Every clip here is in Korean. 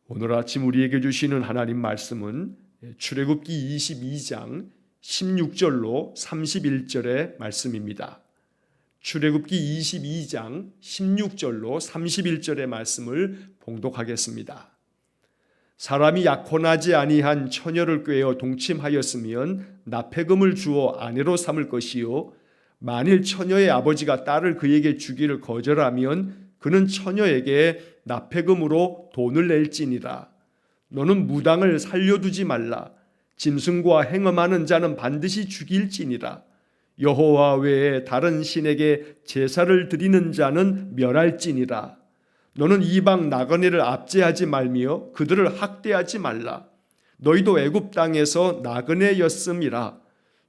오늘 아침 우리에게 주시는 하나님 말씀은 출애굽기 22장 16절로 31절의 말씀입니다. 출애굽기 22장 16절로 31절의 말씀을 봉독하겠습니다. 사람이 약혼하지 아니한 처녀를 꾀어 동침하였으면 납폐금을 주어 아내로 삼을 것이요, 만일 처녀의 아버지가 딸을 그에게 주기를 거절하면 그는 처녀에게 납폐금으로 돈을 낼지니라. 너는 무당을 살려두지 말라. 짐승과 행음하는 자는 반드시 죽일지니라. 여호와 외에 다른 신에게 제사를 드리는 자는 멸할지니라. 너는 이방 나그네를 압제하지 말며 그들을 학대하지 말라. 너희도 애굽 땅에서 나그네였음이라.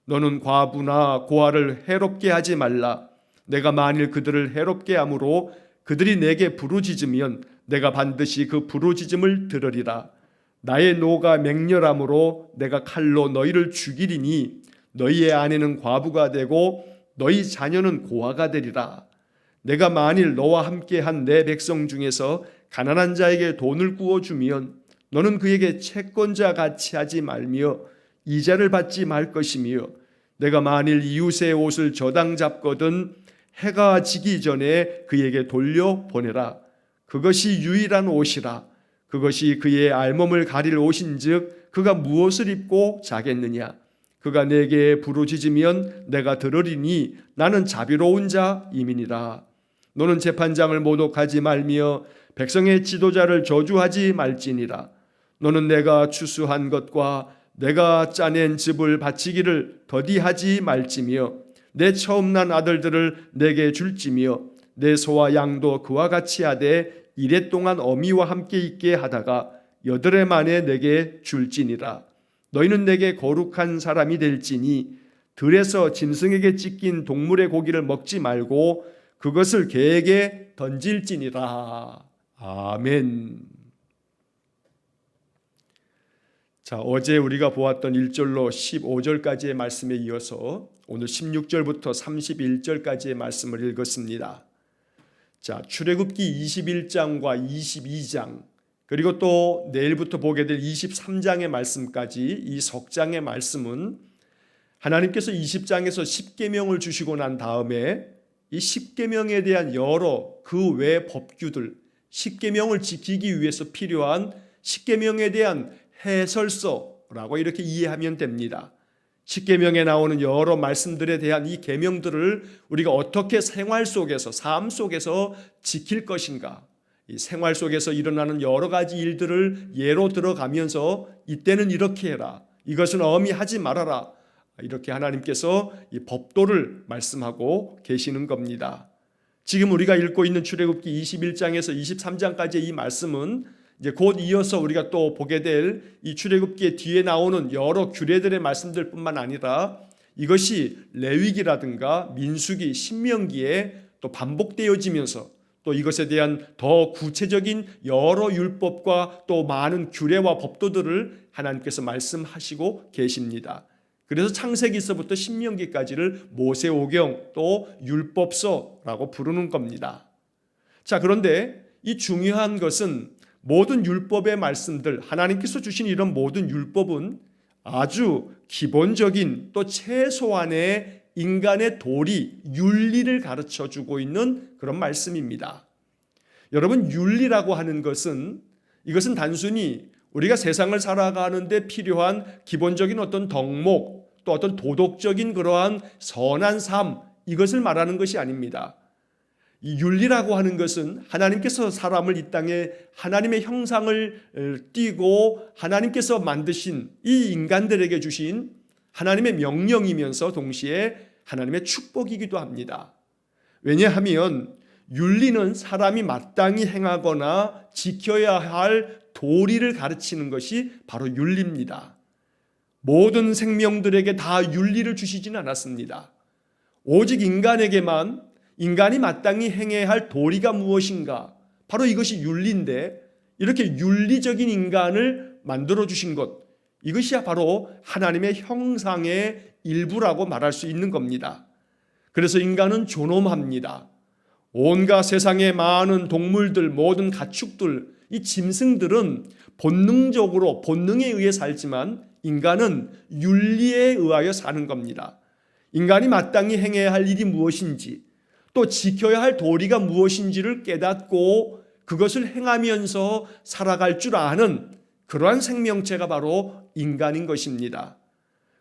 너는 과부나 고아를 해롭게 하지 말라. 내가 만일 그들을 해롭게 함으로 그들이 내게 부르짖으면 내가 반드시 그 부르짖음을 들으리라. 나의 노가 맹렬함으로 내가 칼로 너희를 죽이리니 너희의 아내는 과부가 되고 너희 자녀는 고아가 되리라. 내가 만일 너와 함께한 내 백성 중에서 가난한 자에게 돈을 구워주면 너는 그에게 채권자 같이 하지 말며 이자를 받지 말 것이며, 내가 만일 이웃의 옷을 저당 잡거든 해가 지기 전에 그에게 돌려보내라. 그것이 유일한 옷이라. 그것이 그의 알몸을 가릴 옷인즉 그가 무엇을 입고 자겠느냐. 그가 내게 부르짖으면 내가 들으리니 나는 자비로운 자임이니라. 너는 재판장을 모독하지 말며 백성의 지도자를 저주하지 말지니라. 너는 내가 추수한 것과 내가 짜낸 즙을 바치기를 더디하지 말지며 내 처음 난 아들들을 내게 줄지며 내 소와 양도 그와 같이 하되 이랫동안 어미와 함께 있게 하다가 8해 만에 내게 줄지니라. 너희는 내게 거룩한 사람이 될지니 들에서 짐승에게 찢긴 동물의 고기를 먹지 말고 그것을 개에게 던질지니라. 아멘. 자, 어제 우리가 보았던 1절로 15절까지의 말씀에 이어서 오늘 16절부터 31절까지의 말씀을 읽었습니다. 자, 출애굽기 21장과 22장 그리고 또 내일부터 보게 될 23장의 말씀까지 이 석 장의 말씀은 하나님께서 20장에서 10계명을 주시고 난 다음에 이 10계명에 대한 여러 그 외 법규들, 10계명을 지키기 위해서 필요한 10계명에 대한 해설서라고 이렇게 이해하면 됩니다. 10계명에 나오는 여러 말씀들에 대한 이 계명들을 우리가 어떻게 생활 속에서, 삶 속에서 지킬 것인가, 이 생활 속에서 일어나는 여러 가지 일들을 예로 들어가면서 이때는 이렇게 해라, 이것은 엄히 하지 말아라, 이렇게 하나님께서 이 법도를 말씀하고 계시는 겁니다. 지금 우리가 읽고 있는 출애굽기 21장에서 23장까지의 이 말씀은 이제 곧 이어서 우리가 또 보게 될 이 출애굽기의 뒤에 나오는 여러 규례들의 말씀들뿐만 아니라 이것이 레위기라든가 민수기, 신명기에 또 반복되어지면서 또 이것에 대한 더 구체적인 여러 율법과 또 많은 규례와 법도들을 하나님께서 말씀하시고 계십니다. 그래서 창세기서부터 신명기까지를 모세오경 또 율법서라고 부르는 겁니다. 자, 그런데 이 중요한 것은 모든 율법의 말씀들, 하나님께서 주신 이런 모든 율법은 아주 기본적인 또 최소한의 인간의 도리, 윤리를 가르쳐주고 있는 그런 말씀입니다. 여러분, 윤리라고 하는 것은 이것은 단순히 우리가 세상을 살아가는데 필요한 기본적인 어떤 덕목, 또 어떤 도덕적인 그러한 선한 삶, 이것을 말하는 것이 아닙니다. 이 윤리라고 하는 것은 하나님께서 사람을 이 땅에 하나님의 형상을 띠고 하나님께서 만드신 이 인간들에게 주신 하나님의 명령이면서 동시에 하나님의 축복이기도 합니다. 왜냐하면 윤리는 사람이 마땅히 행하거나 지켜야 할 도리를 가르치는 것이 바로 윤리입니다. 모든 생명들에게 다 윤리를 주시지는 않았습니다. 오직 인간에게만 인간이 마땅히 행해야 할 도리가 무엇인가, 바로 이것이 윤리인데, 이렇게 윤리적인 인간을 만들어 주신 것, 이것이 바로 하나님의 형상의 일부라고 말할 수 있는 겁니다. 그래서 인간은 존엄합니다. 온갖 세상의 많은 동물들, 모든 가축들, 이 짐승들은 본능적으로 본능에 의해 살지만 인간은 윤리에 의하여 사는 겁니다. 인간이 마땅히 행해야 할 일이 무엇인지 또 지켜야 할 도리가 무엇인지를 깨닫고 그것을 행하면서 살아갈 줄 아는 그러한 생명체가 바로 인간인 것입니다.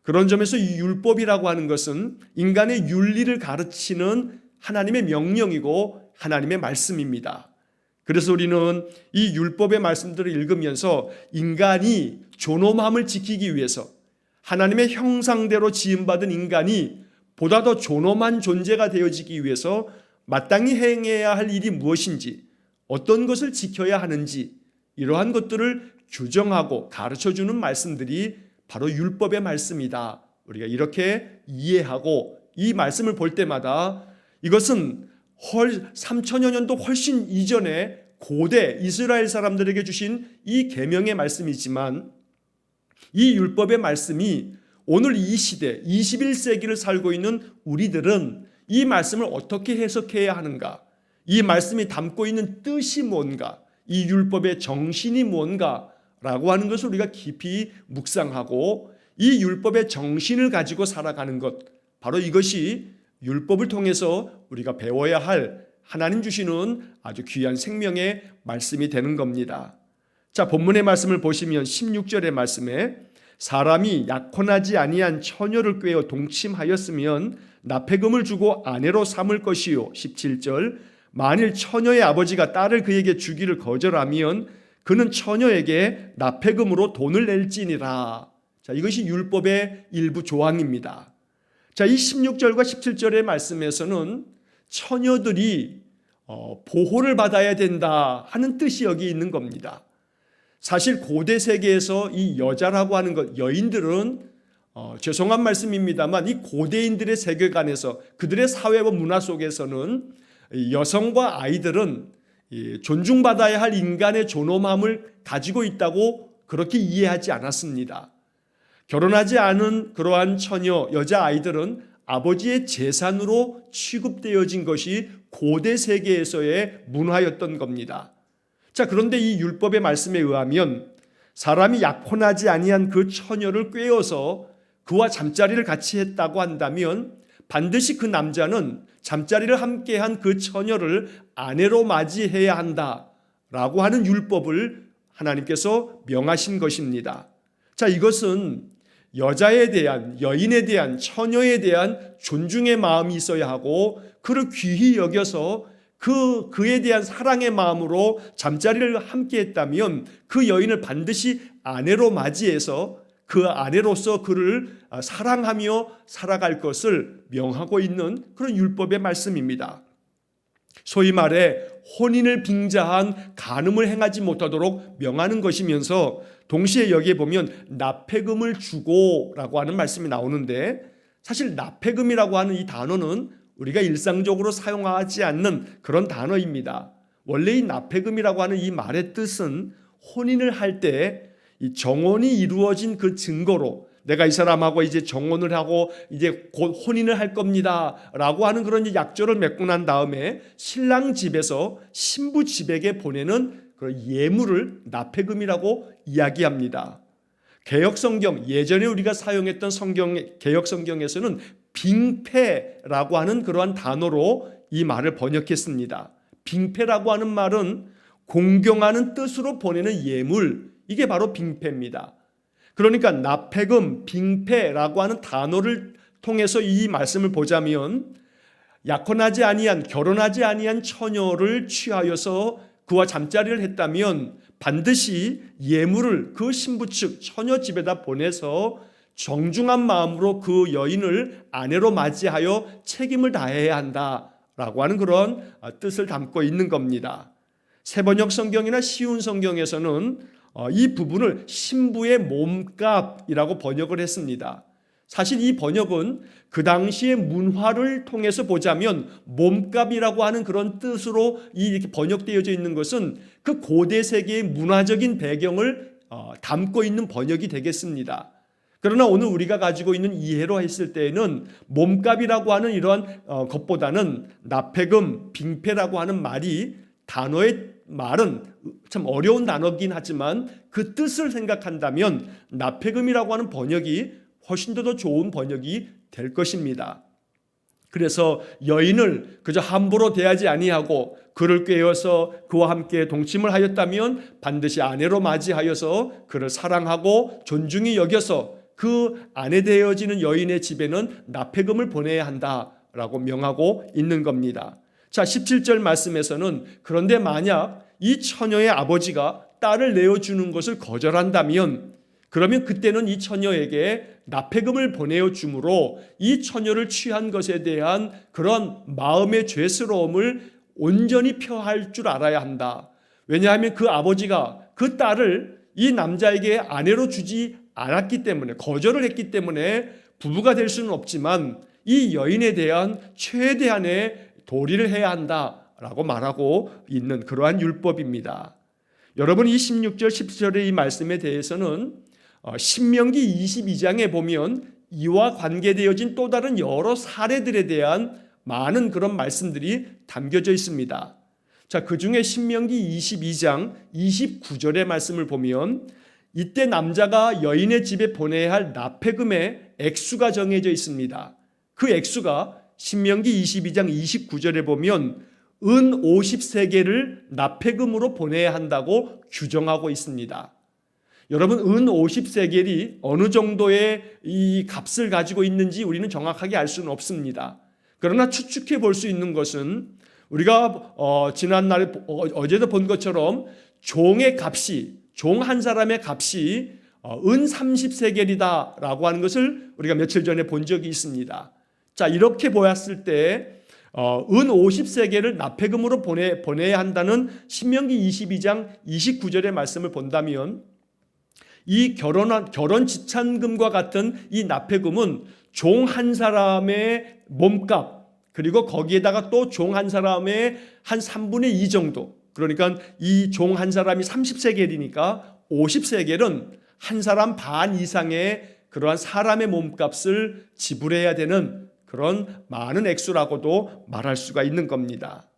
그런 점에서 이 율법이라고 하는 것은 인간의 윤리를 가르치는 하나님의 명령이고 하나님의 말씀입니다. 그래서 우리는 이 율법의 말씀들을 읽으면서 인간이 존엄함을 지키기 위해서 하나님의 형상대로 지음받은 인간이 보다 더 존엄한 존재가 되어지기 위해서 마땅히 행해야 할 일이 무엇인지 어떤 것을 지켜야 하는지 이러한 것들을 규정하고 가르쳐주는 말씀들이 바로 율법의 말씀이다. 우리가 이렇게 이해하고 이 말씀을 볼 때마다 이것은 3천여 년도 훨씬 이전에 고대 이스라엘 사람들에게 주신 이 계명의 말씀이지만 이 율법의 말씀이 오늘 이 시대 21세기를 살고 있는 우리들은 이 말씀을 어떻게 해석해야 하는가, 이 말씀이 담고 있는 뜻이 뭔가, 이 율법의 정신이 뭔가라고 하는 것을 우리가 깊이 묵상하고 이 율법의 정신을 가지고 살아가는 것, 바로 이것이 율법을 통해서 우리가 배워야 할 하나님 주시는 아주 귀한 생명의 말씀이 되는 겁니다. 자, 본문의 말씀을 보시면 16절의 말씀에 사람이 약혼하지 아니한 처녀를 꾀어 동침하였으면 납폐금을 주고 아내로 삼을 것이요. 17절 만일 처녀의 아버지가 딸을 그에게 주기를 거절하면 그는 처녀에게 납폐금으로 돈을 낼지니라. 자, 이것이 율법의 일부 조항입니다. 자, 이 16절과 17절의 말씀에서는 처녀들이 보호를 받아야 된다 하는 뜻이 여기 있는 겁니다. 사실 고대 세계에서 이 여자라고 하는 것, 여인들은 죄송한 말씀입니다만 이 고대인들의 세계관에서 그들의 사회와 문화 속에서는 여성과 아이들은 존중받아야 할 인간의 존엄함을 가지고 있다고 그렇게 이해하지 않았습니다. 결혼하지 않은 그러한 처녀, 여자아이들은 아버지의 재산으로 취급되어진 것이 고대 세계에서의 문화였던 겁니다. 자, 그런데 이 율법의 말씀에 의하면 사람이 약혼하지 아니한 그 처녀를 꾀어서 그와 잠자리를 같이 했다고 한다면 반드시 그 남자는 잠자리를 함께한 그 처녀를 아내로 맞이해야 한다라고 하는 율법을 하나님께서 명하신 것입니다. 자, 이것은 여자에 대한, 여인에 대한, 처녀에 대한 존중의 마음이 있어야 하고 그를 귀히 여겨서 그에 대한 사랑의 마음으로 잠자리를 함께 했다면 그 여인을 반드시 아내로 맞이해서 그 아내로서 그를 사랑하며 살아갈 것을 명하고 있는 그런 율법의 말씀입니다. 소위 말해 혼인을 빙자한 간음을 행하지 못하도록 명하는 것이면서 동시에 여기에 보면 납폐금을 주고라고 하는 말씀이 나오는데 사실 납폐금이라고 하는 이 단어는 우리가 일상적으로 사용하지 않는 그런 단어입니다. 원래 이 납폐금이라고 하는 이 말의 뜻은 혼인을 할 때 이 정혼이 이루어진 그 증거로 내가 이 사람하고 이제 정혼을 하고 이제 곧 혼인을 할 겁니다라고 하는 그런 약조를 맺고 난 다음에 신랑 집에서 신부 집에게 보내는 그런 예물을 납폐금이라고 이야기합니다. 개역 성경, 예전에 우리가 사용했던 개역 성경에서는 빙패라고 하는 그러한 단어로 이 말을 번역했습니다. 빙패라고 하는 말은 공경하는 뜻으로 보내는 예물, 이게 바로 빙패입니다. 그러니까 납폐금, 빙패라고 하는 단어를 통해서 이 말씀을 보자면 약혼하지 아니한, 결혼하지 아니한 처녀를 취하여서 그와 잠자리를 했다면 반드시 예물을 그 신부 측 처녀 집에다 보내서 정중한 마음으로 그 여인을 아내로 맞이하여 책임을 다해야 한다라고 하는 그런 뜻을 담고 있는 겁니다. 세번역 성경이나 쉬운 성경에서는 이 부분을 신부의 몸값이라고 번역을 했습니다. 사실 이 번역은 그 당시의 문화를 통해서 보자면 몸값이라고 하는 그런 뜻으로 이렇게 번역되어져 있는 것은 그 고대 세계의 문화적인 배경을 담고 있는 번역이 되겠습니다. 그러나 오늘 우리가 가지고 있는 이해로 했을 때에는 몸값이라고 하는 이러한 것보다는 납폐금, 빙패라고 하는 말이 단어의 말은 참 어려운 단어긴 하지만 그 뜻을 생각한다면 납폐금이라고 하는 번역이 훨씬 더 좋은 번역이 될 것입니다. 그래서 여인을 그저 함부로 대하지 아니하고 그를 꾀어서 그와 함께 동침을 하였다면 반드시 아내로 맞이하여서 그를 사랑하고 존중히 여겨서 그 아내 되어지는 여인의 집에는 납폐금을 보내야 한다라고 명하고 있는 겁니다. 자, 17절 말씀에서는 그런데 만약 이 처녀의 아버지가 딸을 내어주는 것을 거절한다면 그러면 그때는 이 처녀에게 납폐금을 보내어 주므로 이 처녀를 취한 것에 대한 그런 마음의 죄스러움을 온전히 표할 줄 알아야 한다. 왜냐하면 그 아버지가 그 딸을 이 남자에게 아내로 주지 않았기 때문에, 거절을 했기 때문에 부부가 될 수는 없지만 이 여인에 대한 최대한의 도리를 해야 한다라고 말하고 있는 그러한 율법입니다. 여러분, 이 16절 17절의 이 말씀에 대해서는 신명기 22장에 보면 이와 관계되어진 또 다른 여러 사례들에 대한 많은 그런 말씀들이 담겨져 있습니다. 자, 그 중에 신명기 22장 29절의 말씀을 보면 이때 남자가 여인의 집에 보내야 할 납폐금의 액수가 정해져 있습니다. 그 액수가 신명기 22장 29절에 보면 은 50세겔을 납폐금으로 보내야 한다고 규정하고 있습니다. 여러분, 은 50세겔이 어느 정도의 이 값을 가지고 있는지 우리는 정확하게 알 수는 없습니다. 그러나 추측해 볼 수 있는 것은 우리가 지난날에 어제도 본 것처럼 종의 값이, 종 한 사람의 값이 은 30세겔이다라고 하는 것을 우리가 며칠 전에 본 적이 있습니다. 자, 이렇게 보았을 때 은 50세겔을 납폐금으로 보내야 한다는 신명기 22장 29절의 말씀을 본다면 이 결혼 지참금과 같은 이 납폐금은 종 한 사람의 몸값, 그리고 거기에다가 또 종 한 사람의 한 3분의 2 정도, 그러니까 이 종 한 사람이 30세겔이니까 50세겔은 한 사람 반 이상의 그러한 사람의 몸값을 지불해야 되는 그런 많은 액수라고도 말할 수가 있는 겁니다.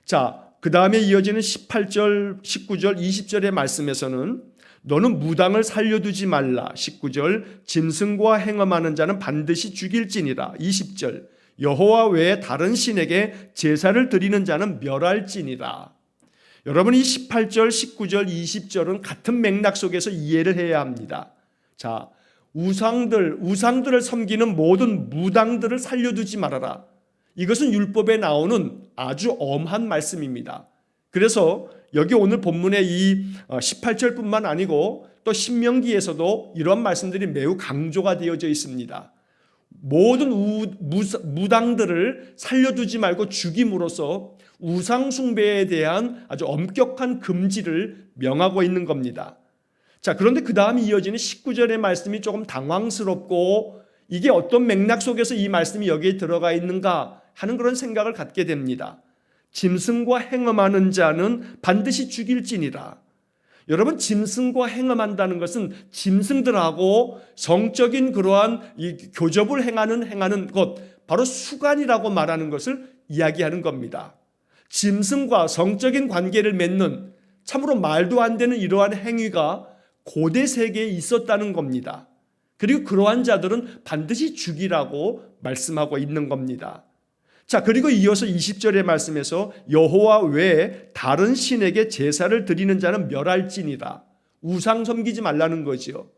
자, 그 다음에 이어지는 18절, 19절, 20절의 말씀에서는 너는 무당을 살려두지 말라. 19절 짐승과 행음하는 자는 반드시 죽일지니라. 20절 여호와 외에 다른 신에게 제사를 드리는 자는 멸할지니라. 여러분, 이 18절, 19절, 20절은 같은 맥락 속에서 이해를 해야 합니다. 자, 우상들을 섬기는 모든 무당들을 살려두지 말아라. 이것은 율법에 나오는 아주 엄한 말씀입니다. 그래서 여기 오늘 본문의 이 18절뿐만 아니고 또 신명기에서도 이런 말씀들이 매우 강조가 되어져 있습니다. 모든 무당들을 살려두지 말고 죽임으로써 우상 숭배에 대한 아주 엄격한 금지를 명하고 있는 겁니다. 자, 그런데 그 다음에 이어지는 19절의 말씀이 조금 당황스럽고 이게 어떤 맥락 속에서 이 말씀이 여기에 들어가 있는가 하는 그런 생각을 갖게 됩니다. 짐승과 행음하는 자는 반드시 죽일지니라. 여러분, 짐승과 행음한다는 것은 짐승들하고 성적인 그러한 이 교접을 행하는 것, 바로 수간이라고 말하는 것을 이야기하는 겁니다. 짐승과 성적인 관계를 맺는 참으로 말도 안 되는 이러한 행위가 고대 세계에 있었다는 겁니다. 그리고 그러한 자들은 반드시 죽이라고 말씀하고 있는 겁니다. 자, 그리고 이어서 20절의 말씀에서 여호와 외에 다른 신에게 제사를 드리는 자는 멸할지니라. 우상 섬기지 말라는 거죠.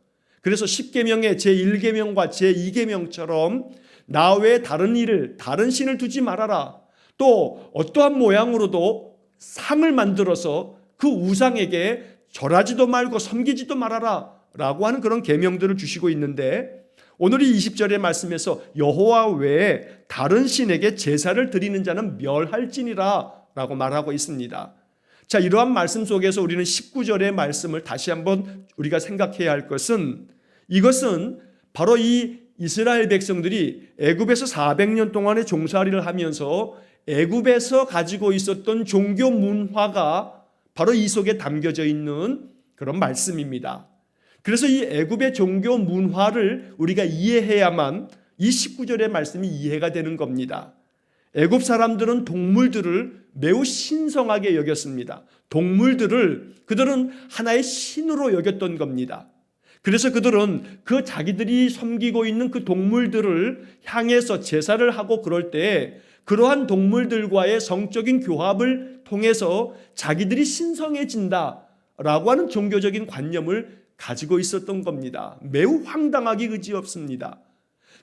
그래서 10계명의 제1계명과 제2계명처럼 나 외에 다른 신을 두지 말아라. 또 어떠한 모양으로도 상을 만들어서 그 우상에게 절하지도 말고 섬기지도 말아라 라고 하는 그런 계명들을 주시고 있는데, 오늘 이 20절의 말씀에서 여호와 외에 다른 신에게 제사를 드리는 자는 멸할지니라 라고 말하고 있습니다. 자, 이러한 말씀 속에서 우리는 19절의 말씀을 다시 한번 우리가 생각해야 할 것은, 이것은 바로 이 이스라엘 백성들이 애굽에서 400년 동안의 종살이를 하면서 애굽에서 가지고 있었던 종교 문화가 바로 이 속에 담겨져 있는 그런 말씀입니다. 그래서 이 애굽의 종교 문화를 우리가 이해해야만 이 19절의 말씀이 이해가 되는 겁니다. 애굽 사람들은 동물들을 매우 신성하게 여겼습니다. 동물들을 그들은 하나의 신으로 여겼던 겁니다. 그래서 그들은 그 자기들이 섬기고 있는 그 동물들을 향해서 제사를 하고 그럴 때 그러한 동물들과의 성적인 교합을 통해서 자기들이 신성해진다라고 하는 종교적인 관념을 가지고 있었던 겁니다. 매우 황당하기 그지없습니다.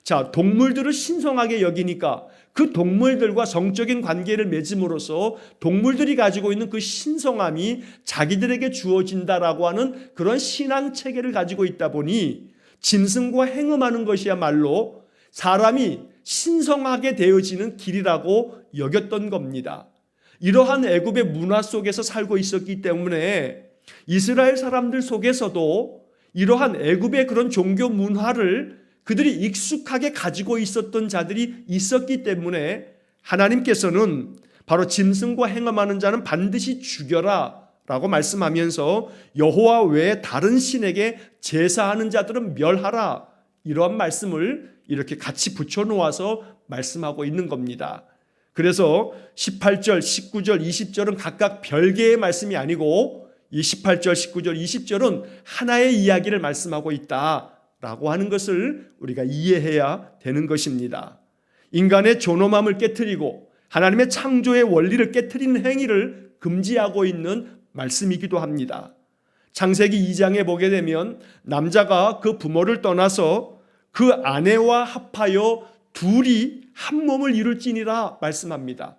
자, 동물들을 신성하게 여기니까 그 동물들과 성적인 관계를 맺음으로써 동물들이 가지고 있는 그 신성함이 자기들에게 주어진다라고 하는 그런 신앙 체계를 가지고 있다 보니 짐승과 행음하는 것이야말로 사람이 신성하게 되어지는 길이라고 여겼던 겁니다. 이러한 애굽의 문화 속에서 살고 있었기 때문에 이스라엘 사람들 속에서도 이러한 애굽의 그런 종교 문화를 그들이 익숙하게 가지고 있었던 자들이 있었기 때문에 하나님께서는 바로 짐승과 행함하는 자는 반드시 죽여라 라고 말씀하면서 여호와 외에 다른 신에게 제사하는 자들은 멸하라, 이러한 말씀을 이렇게 같이 붙여놓아서 말씀하고 있는 겁니다. 그래서 18절, 19절, 20절은 각각 별개의 말씀이 아니고 이 18절, 19절, 20절은 하나의 이야기를 말씀하고 있다 라고 하는 것을 우리가 이해해야 되는 것입니다. 인간의 존엄함을 깨트리고 하나님의 창조의 원리를 깨트리는 행위를 금지하고 있는 말씀이기도 합니다. 창세기 2장에 보게 되면 남자가 그 부모를 떠나서 그 아내와 합하여 둘이 한 몸을 이룰지니라 말씀합니다.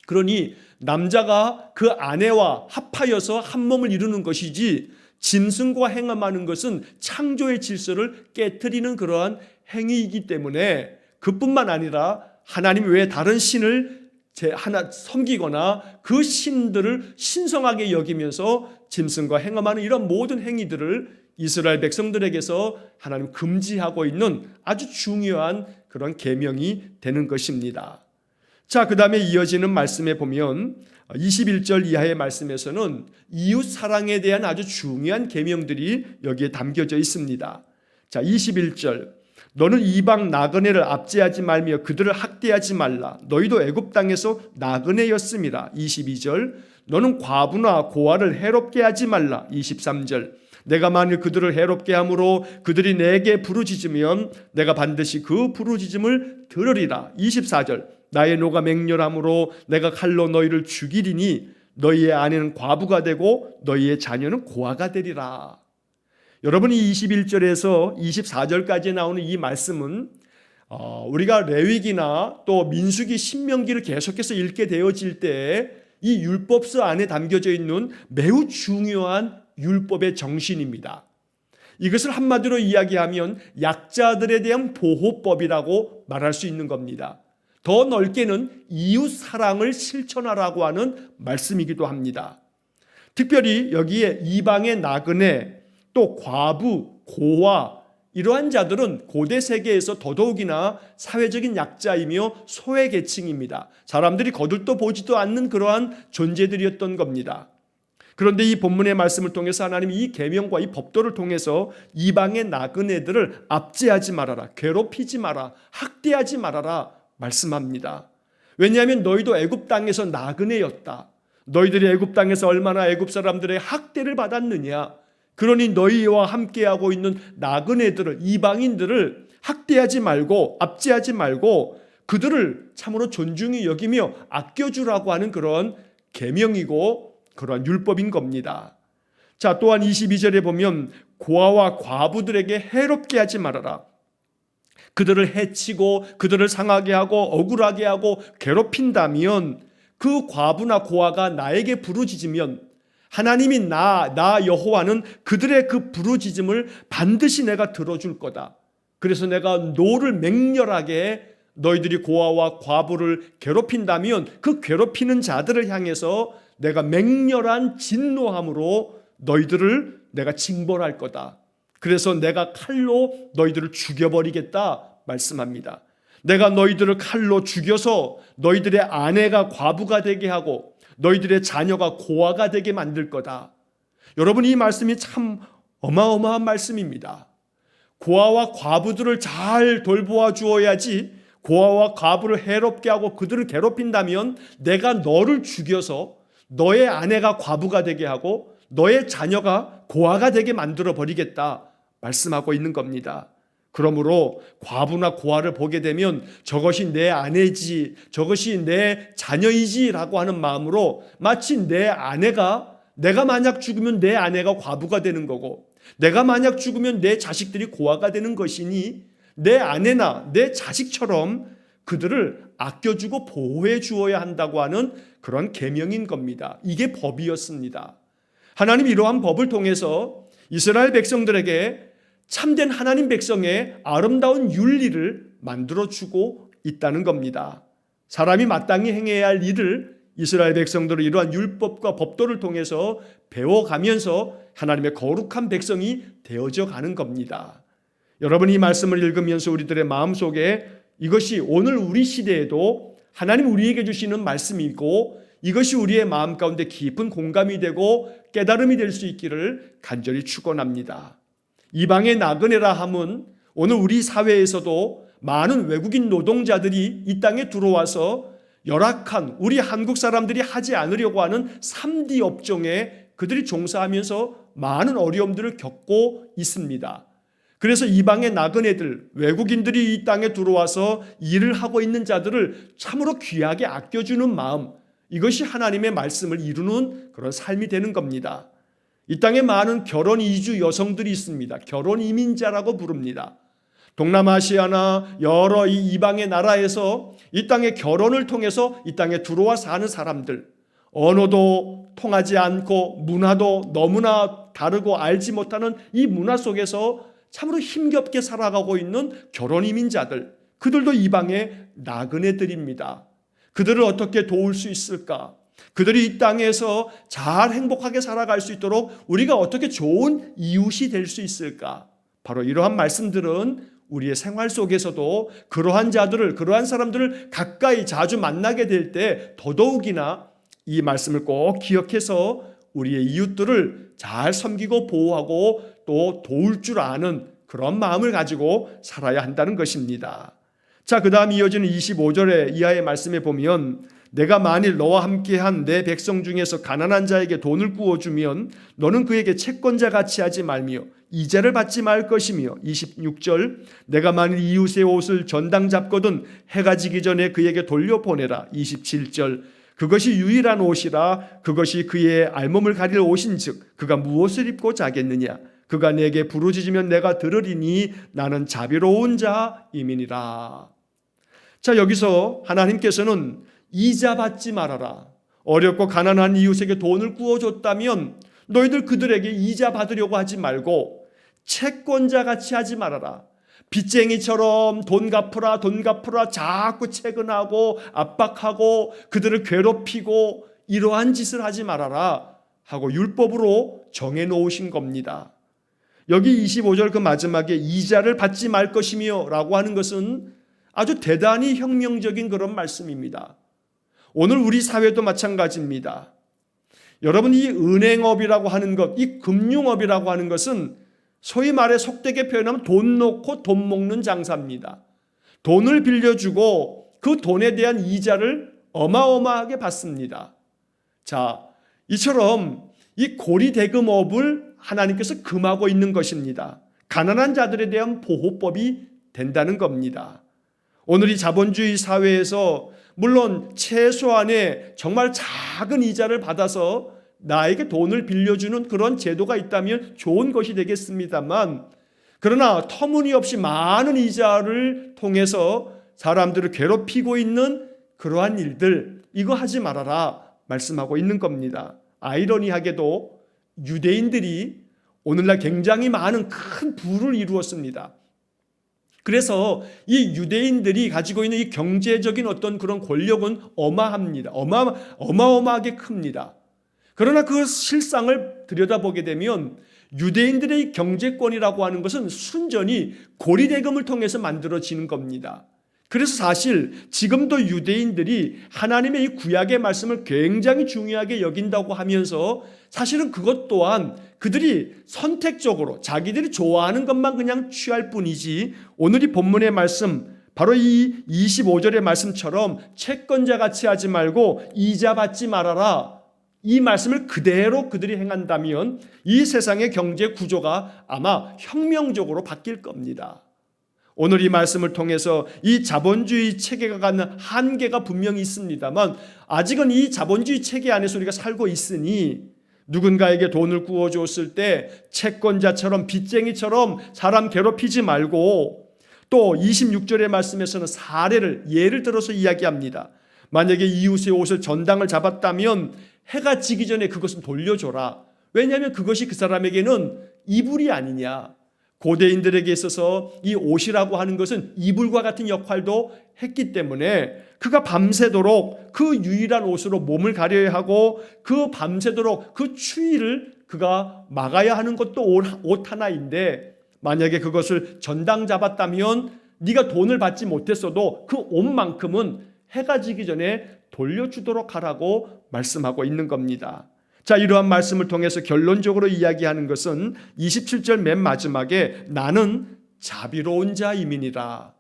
그러니 남자가 그 아내와 합하여서 한 몸을 이루는 것이지 짐승과 행함하는 것은 창조의 질서를 깨트리는 그러한 행위이기 때문에 그뿐만 아니라 하나님 외에 다른 신을 하나 섬기거나 그 신들을 신성하게 여기면서 짐승과 행함하는 이런 모든 행위들을 이스라엘 백성들에게서 하나님 금지하고 있는 아주 중요한 그런 계명이 되는 것입니다. 자, 그 다음에 이어지는 말씀에 보면 21절 이하의 말씀에서는 이웃 사랑에 대한 아주 중요한 계명들이 여기에 담겨져 있습니다. 자, 21절, 너는 이방 나그네를 압제하지 말며 그들을 학대하지 말라. 너희도 애굽 땅에서 나그네였음이라. 22절, 너는 과부나 고아를 해롭게 하지 말라. 23절, 내가 만일 그들을 해롭게 함으로 그들이 내게 부르짖으면 내가 반드시 그 부르짖음을 들으리라. 24절, 나의 노가 맹렬함으로 내가 칼로 너희를 죽이리니 너희의 아내는 과부가 되고 너희의 자녀는 고아가 되리라. 여러분이 21절에서 24절까지 나오는 이 말씀은 우리가 레위기나 또 민수기, 신명기를 계속해서 읽게 되어질 때 이 율법서 안에 담겨져 있는 매우 중요한 율법의 정신입니다. 이것을 한마디로 이야기하면 약자들에 대한 보호법이라고 말할 수 있는 겁니다. 더 넓게는 이웃 사랑을 실천하라고 하는 말씀이기도 합니다. 특별히 여기에 이방의 나그네, 또 과부, 고아, 이러한 자들은 고대 세계에서 더더욱이나 사회적인 약자이며 소외계층입니다. 사람들이 거들떠 보지도 않는 그러한 존재들이었던 겁니다. 그런데 이 본문의 말씀을 통해서 하나님이 이 계명과 이 법도를 통해서 이방의 나그네들을 압제하지 말아라, 괴롭히지 마라, 학대하지 말아라 말씀합니다. 왜냐하면 너희도 애굽 땅에서 나그네였다. 너희들이 애굽 땅에서 얼마나 애굽 사람들의 학대를 받았느냐. 그러니 너희와 함께하고 있는 나그네들을, 이방인들을 학대하지 말고 압제하지 말고 그들을 참으로 존중히 여기며 아껴주라고 하는 그런 계명이고 그러한 율법인 겁니다. 자, 또한 22절에 보면 고아와 과부들에게 해롭게 하지 말아라. 그들을 해치고 그들을 상하게 하고 억울하게 하고 괴롭힌다면 그 과부나 고아가 나에게 부르짖으면 하나님이 나 여호와는 그들의 그 부르짖음을 반드시 내가 들어줄 거다. 그래서 내가 노를 맹렬하게 너희들이 고아와 과부를 괴롭힌다면 그 괴롭히는 자들을 향해서 내가 맹렬한 진노함으로 너희들을 내가 징벌할 거다. 그래서 내가 칼로 너희들을 죽여버리겠다 말씀합니다. 내가 너희들을 칼로 죽여서 너희들의 아내가 과부가 되게 하고 너희들의 자녀가 고아가 되게 만들 거다. 여러분, 이 말씀이 참 어마어마한 말씀입니다. 고아와 과부들을 잘 돌보아 주어야지 고아와 과부를 해롭게 하고 그들을 괴롭힌다면 내가 너를 죽여서 너의 아내가 과부가 되게 하고 너의 자녀가 고아가 되게 만들어 버리겠다 말씀하고 있는 겁니다. 그러므로 과부나 고아를 보게 되면 저것이 내 아내지, 저것이 내 자녀이지라고 하는 마음으로 마치 내 아내가, 내가 만약 죽으면 내 아내가 과부가 되는 거고 내가 만약 죽으면 내 자식들이 고아가 되는 것이니 내 아내나 내 자식처럼 그들을 아껴주고 보호해 주어야 한다고 하는 그런 계명인 겁니다. 이게 법이었습니다. 하나님 이러한 법을 통해서 이스라엘 백성들에게 참된 하나님 백성의 아름다운 윤리를 만들어주고 있다는 겁니다. 사람이 마땅히 행해야 할 일을 이스라엘 백성들은 이러한 율법과 법도를 통해서 배워가면서 하나님의 거룩한 백성이 되어져 가는 겁니다. 여러분 이 말씀을 읽으면서 우리들의 마음속에 이것이 오늘 우리 시대에도 하나님 우리에게 주시는 말씀이고 이것이 우리의 마음 가운데 깊은 공감이 되고 깨달음이 될 수 있기를 간절히 축원합니다. 이방의 나그네라 함은 오늘 우리 사회에서도 많은 외국인 노동자들이 이 땅에 들어와서 열악한 우리 한국 사람들이 하지 않으려고 하는 3D 업종에 그들이 종사하면서 많은 어려움들을 겪고 있습니다. 그래서 이방의 나그네들, 외국인들이 이 땅에 들어와서 일을 하고 있는 자들을 참으로 귀하게 아껴주는 마음, 이것이 하나님의 말씀을 이루는 그런 삶이 되는 겁니다. 이 땅에 많은 결혼 이주 여성들이 있습니다. 결혼 이민자라고 부릅니다. 동남아시아나 여러 이 이방의 나라에서 이 땅에 결혼을 통해서 이 땅에 들어와 사는 사람들, 언어도 통하지 않고 문화도 너무나 다르고 알지 못하는 이 문화 속에서 참으로 힘겹게 살아가고 있는 결혼 이민자들, 그들도 이방의 나그네들입니다. 그들을 어떻게 도울 수 있을까? 그들이 이 땅에서 잘 행복하게 살아갈 수 있도록 우리가 어떻게 좋은 이웃이 될 수 있을까? 바로 이러한 말씀들은 우리의 생활 속에서도 그러한 자들을, 그러한 사람들을 가까이 자주 만나게 될 때 더더욱이나 이 말씀을 꼭 기억해서 우리의 이웃들을 잘 섬기고 보호하고 또 도울 줄 아는 그런 마음을 가지고 살아야 한다는 것입니다. 자, 그 다음 이어지는 25절의 이하의 말씀에 보면 내가 만일 너와 함께한 내 백성 중에서 가난한 자에게 돈을 구워주면 너는 그에게 채권자 같이 하지 말며 이자를 받지 말 것이며 26절 내가 만일 이웃의 옷을 전당 잡거든 해가 지기 전에 그에게 돌려보내라 27절 그것이 유일한 옷이라 그것이 그의 알몸을 가릴 옷인즉 그가 무엇을 입고 자겠느냐 그가 내게 부르짖으면 내가 들으리니 나는 자비로운 자임이니라. 자, 여기서 하나님께서는 이자 받지 말아라. 어렵고 가난한 이웃에게 돈을 구워줬다면 너희들 그들에게 이자 받으려고 하지 말고 채권자 같이 하지 말아라. 빚쟁이처럼 돈 갚으라 돈 갚으라 자꾸 채근하고 압박하고 그들을 괴롭히고 이러한 짓을 하지 말아라 하고 율법으로 정해놓으신 겁니다. 여기 25절 그 마지막에 이자를 받지 말 것이며 라고 하는 것은 아주 대단히 혁명적인 그런 말씀입니다. 오늘 우리 사회도 마찬가지입니다. 여러분 이 은행업이라고 하는 것, 이 금융업이라고 하는 것은 소위 말해 속되게 표현하면 돈 놓고 돈 먹는 장사입니다. 돈을 빌려주고 그 돈에 대한 이자를 어마어마하게 받습니다. 자, 이처럼 이 고리대금업을 하나님께서 금하고 있는 것입니다. 가난한 자들에 대한 보호법이 된다는 겁니다. 오늘 이 자본주의 사회에서 물론 최소한의 정말 작은 이자를 받아서 나에게 돈을 빌려주는 그런 제도가 있다면 좋은 것이 되겠습니다만 그러나 터무니없이 많은 이자를 통해서 사람들을 괴롭히고 있는 그러한 일들 이거 하지 말아라 말씀하고 있는 겁니다. 아이러니하게도 유대인들이 오늘날 굉장히 많은 큰 부를 이루었습니다. 그래서 이 유대인들이 가지고 있는 이 경제적인 어떤 그런 권력은 어마합니다. 어마어마하게 큽니다. 그러나 그 실상을 들여다보게 되면 유대인들의 경제권이라고 하는 것은 순전히 고리대금을 통해서 만들어지는 겁니다. 그래서 사실 지금도 유대인들이 하나님의 이 구약의 말씀을 굉장히 중요하게 여긴다고 하면서 사실은 그것 또한 그들이 선택적으로 자기들이 좋아하는 것만 그냥 취할 뿐이지 오늘 이 본문의 말씀 바로 이 25절의 말씀처럼 채권자 같이 하지 말고 이자 받지 말아라. 이 말씀을 그대로 그들이 행한다면 이 세상의 경제 구조가 아마 혁명적으로 바뀔 겁니다. 오늘 이 말씀을 통해서 이 자본주의 체계가 갖는 한계가 분명히 있습니다만 아직은 이 자본주의 체계 안에서 우리가 살고 있으니 누군가에게 돈을 구워줬을 때 채권자처럼 빚쟁이처럼 사람 괴롭히지 말고 또 26절의 말씀에서는 예를 들어서 이야기합니다. 만약에 이웃의 옷을 전당을 잡았다면 해가 지기 전에 그것은 돌려줘라. 왜냐하면 그것이 그 사람에게는 이불이 아니냐. 고대인들에게 있어서 이 옷이라고 하는 것은 이불과 같은 역할도 했기 때문에 그가 밤새도록 그 유일한 옷으로 몸을 가려야 하고 그 밤새도록 그 추위를 그가 막아야 하는 것도 옷 하나인데 만약에 그것을 전당 잡았다면 네가 돈을 받지 못했어도 그 옷만큼은 해가 지기 전에 돌려주도록 하라고 말씀하고 있는 겁니다. 자, 이러한 말씀을 통해서 결론적으로 이야기하는 것은 27절 맨 마지막에 나는 자비로운 자임이니라.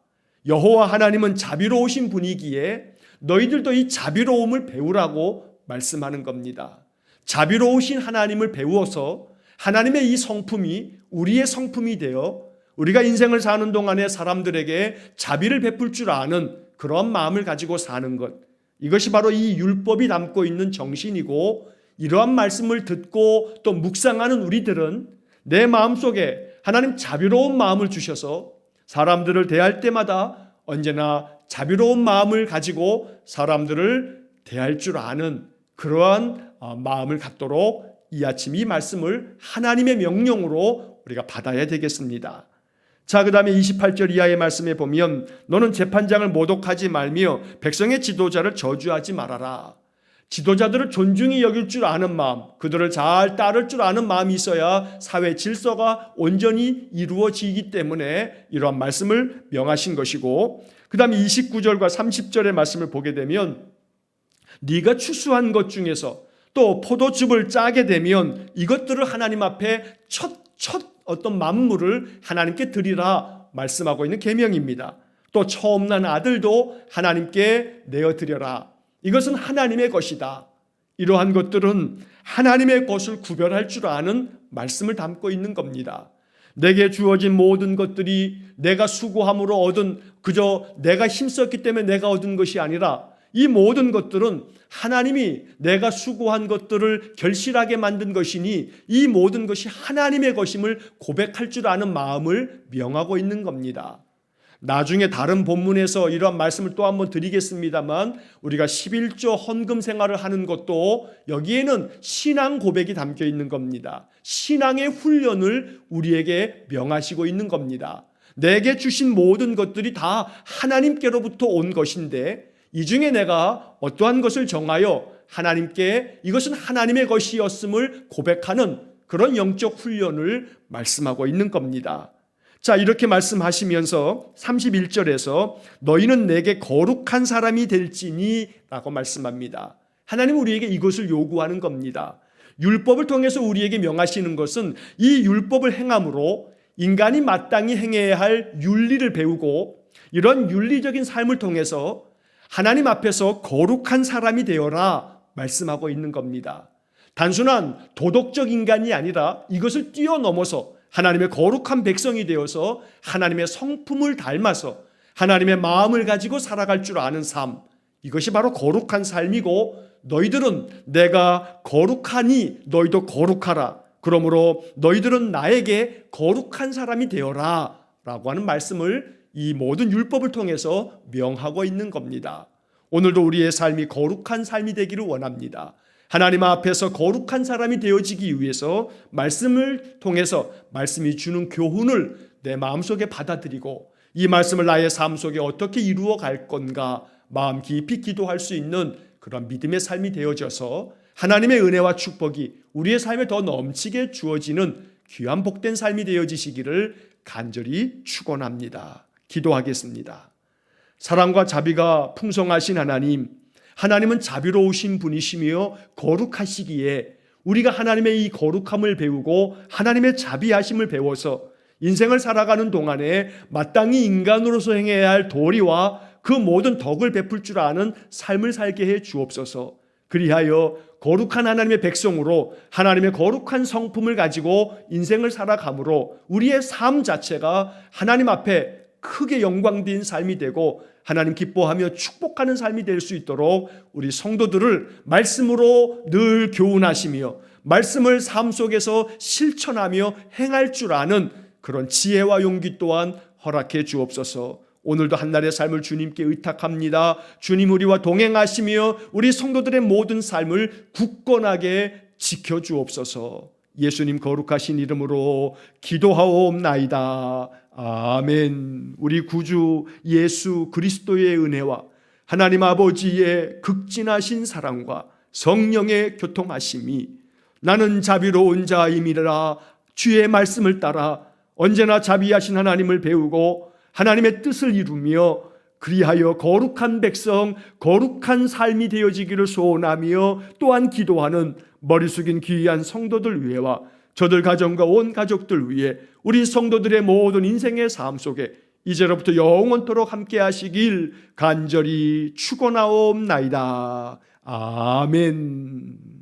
여호와 하나님은 자비로우신 분이기에 너희들도 이 자비로움을 배우라고 말씀하는 겁니다. 자비로우신 하나님을 배워서 하나님의 이 성품이 우리의 성품이 되어 우리가 인생을 사는 동안에 사람들에게 자비를 베풀 줄 아는 그런 마음을 가지고 사는 것, 이것이 바로 이 율법이 담고 있는 정신이고 이러한 말씀을 듣고 또 묵상하는 우리들은 내 마음속에 하나님 자비로운 마음을 주셔서 사람들을 대할 때마다 언제나 자비로운 마음을 가지고 사람들을 대할 줄 아는 그러한 마음을 갖도록 이 아침 이 말씀을 하나님의 명령으로 우리가 받아야 되겠습니다. 자, 그 다음에 28절 이하의 말씀에 보면 너는 재판장을 모독하지 말며 백성의 지도자를 저주하지 말아라. 지도자들을 존중히 여길 줄 아는 마음, 그들을 잘 따를 줄 아는 마음이 있어야 사회 질서가 온전히 이루어지기 때문에 이러한 말씀을 명하신 것이고, 그 다음에 29절과 30절의 말씀을 보게 되면 네가 추수한 것 중에서 또 포도즙을 짜게 되면 이것들을 하나님 앞에 첫 어떤 만물을 하나님께 드리라 말씀하고 있는 계명입니다. 또 처음 난 아들도 하나님께 내어드려라. 이것은 하나님의 것이다. 이러한 것들은 하나님의 것을 구별할 줄 아는 말씀을 담고 있는 겁니다. 내게 주어진 모든 것들이 내가 수고함으로 얻은, 그저 내가 힘썼기 때문에 내가 얻은 것이 아니라 이 모든 것들은 하나님이 내가 수고한 것들을 결실하게 만든 것이니 이 모든 것이 하나님의 것임을 고백할 줄 아는 마음을 명하고 있는 겁니다. 나중에 다른 본문에서 이러한 말씀을 또 한번 드리겠습니다만 우리가 11조 헌금 생활을 하는 것도 여기에는 신앙 고백이 담겨 있는 겁니다. 신앙의 훈련을 우리에게 명하시고 있는 겁니다. 내게 주신 모든 것들이 다 하나님께로부터 온 것인데 이 중에 내가 어떠한 것을 정하여 하나님께 이것은 하나님의 것이었음을 고백하는 그런 영적 훈련을 말씀하고 있는 겁니다. 자, 이렇게 말씀하시면서 31절에서 너희는 내게 거룩한 사람이 될지니 라고 말씀합니다. 하나님은 우리에게 이것을 요구하는 겁니다. 율법을 통해서 우리에게 명하시는 것은 이 율법을 행함으로 인간이 마땅히 행해야 할 윤리를 배우고 이런 윤리적인 삶을 통해서 하나님 앞에서 거룩한 사람이 되어라 말씀하고 있는 겁니다. 단순한 도덕적 인간이 아니라 이것을 뛰어넘어서 하나님의 거룩한 백성이 되어서 하나님의 성품을 닮아서 하나님의 마음을 가지고 살아갈 줄 아는 삶, 이것이 바로 거룩한 삶이고 너희들은 내가 거룩하니 너희도 거룩하라. 그러므로 너희들은 나에게 거룩한 사람이 되어라 라고 하는 말씀을 이 모든 율법을 통해서 명하고 있는 겁니다. 오늘도 우리의 삶이 거룩한 삶이 되기를 원합니다. 하나님 앞에서 거룩한 사람이 되어지기 위해서 말씀을 통해서 말씀이 주는 교훈을 내 마음속에 받아들이고 이 말씀을 나의 삶 속에 어떻게 이루어 갈 건가 마음 깊이 기도할 수 있는 그런 믿음의 삶이 되어져서 하나님의 은혜와 축복이 우리의 삶에 더 넘치게 주어지는 귀한 복된 삶이 되어지시기를 간절히 축원합니다. 기도하겠습니다. 사랑과 자비가 풍성하신 하나님, 하나님은 자비로우신 분이시며 거룩하시기에 우리가 하나님의 이 거룩함을 배우고 하나님의 자비하심을 배워서 인생을 살아가는 동안에 마땅히 인간으로서 행해야 할 도리와 그 모든 덕을 베풀 줄 아는 삶을 살게 해 주옵소서. 그리하여 거룩한 하나님의 백성으로 하나님의 거룩한 성품을 가지고 인생을 살아감으로 우리의 삶 자체가 하나님 앞에 크게 영광된 삶이 되고 하나님 기뻐하며 축복하는 삶이 될 수 있도록 우리 성도들을 말씀으로 늘 교훈하시며 말씀을 삶 속에서 실천하며 행할 줄 아는 그런 지혜와 용기 또한 허락해 주옵소서. 오늘도 한날의 삶을 주님께 의탁합니다. 주님 우리와 동행하시며 우리 성도들의 모든 삶을 굳건하게 지켜주옵소서. 예수님 거룩하신 이름으로 기도하옵나이다. 아멘. 우리 구주 예수 그리스도의 은혜와 하나님 아버지의 극진하신 사랑과 성령의 교통하심이 나는 자비로운 자임이라 주의 말씀을 따라 언제나 자비하신 하나님을 배우고 하나님의 뜻을 이루며 그리하여 거룩한 백성, 거룩한 삶이 되어지기를 소원하며 또한 기도하는 머리 숙인 귀한 성도들 위해와 저들 가정과 온 가족들 위해 우리 성도들의 모든 인생의 삶 속에 이제로부터 영원토록 함께 하시길 간절히 축원하옵나이다. 아멘.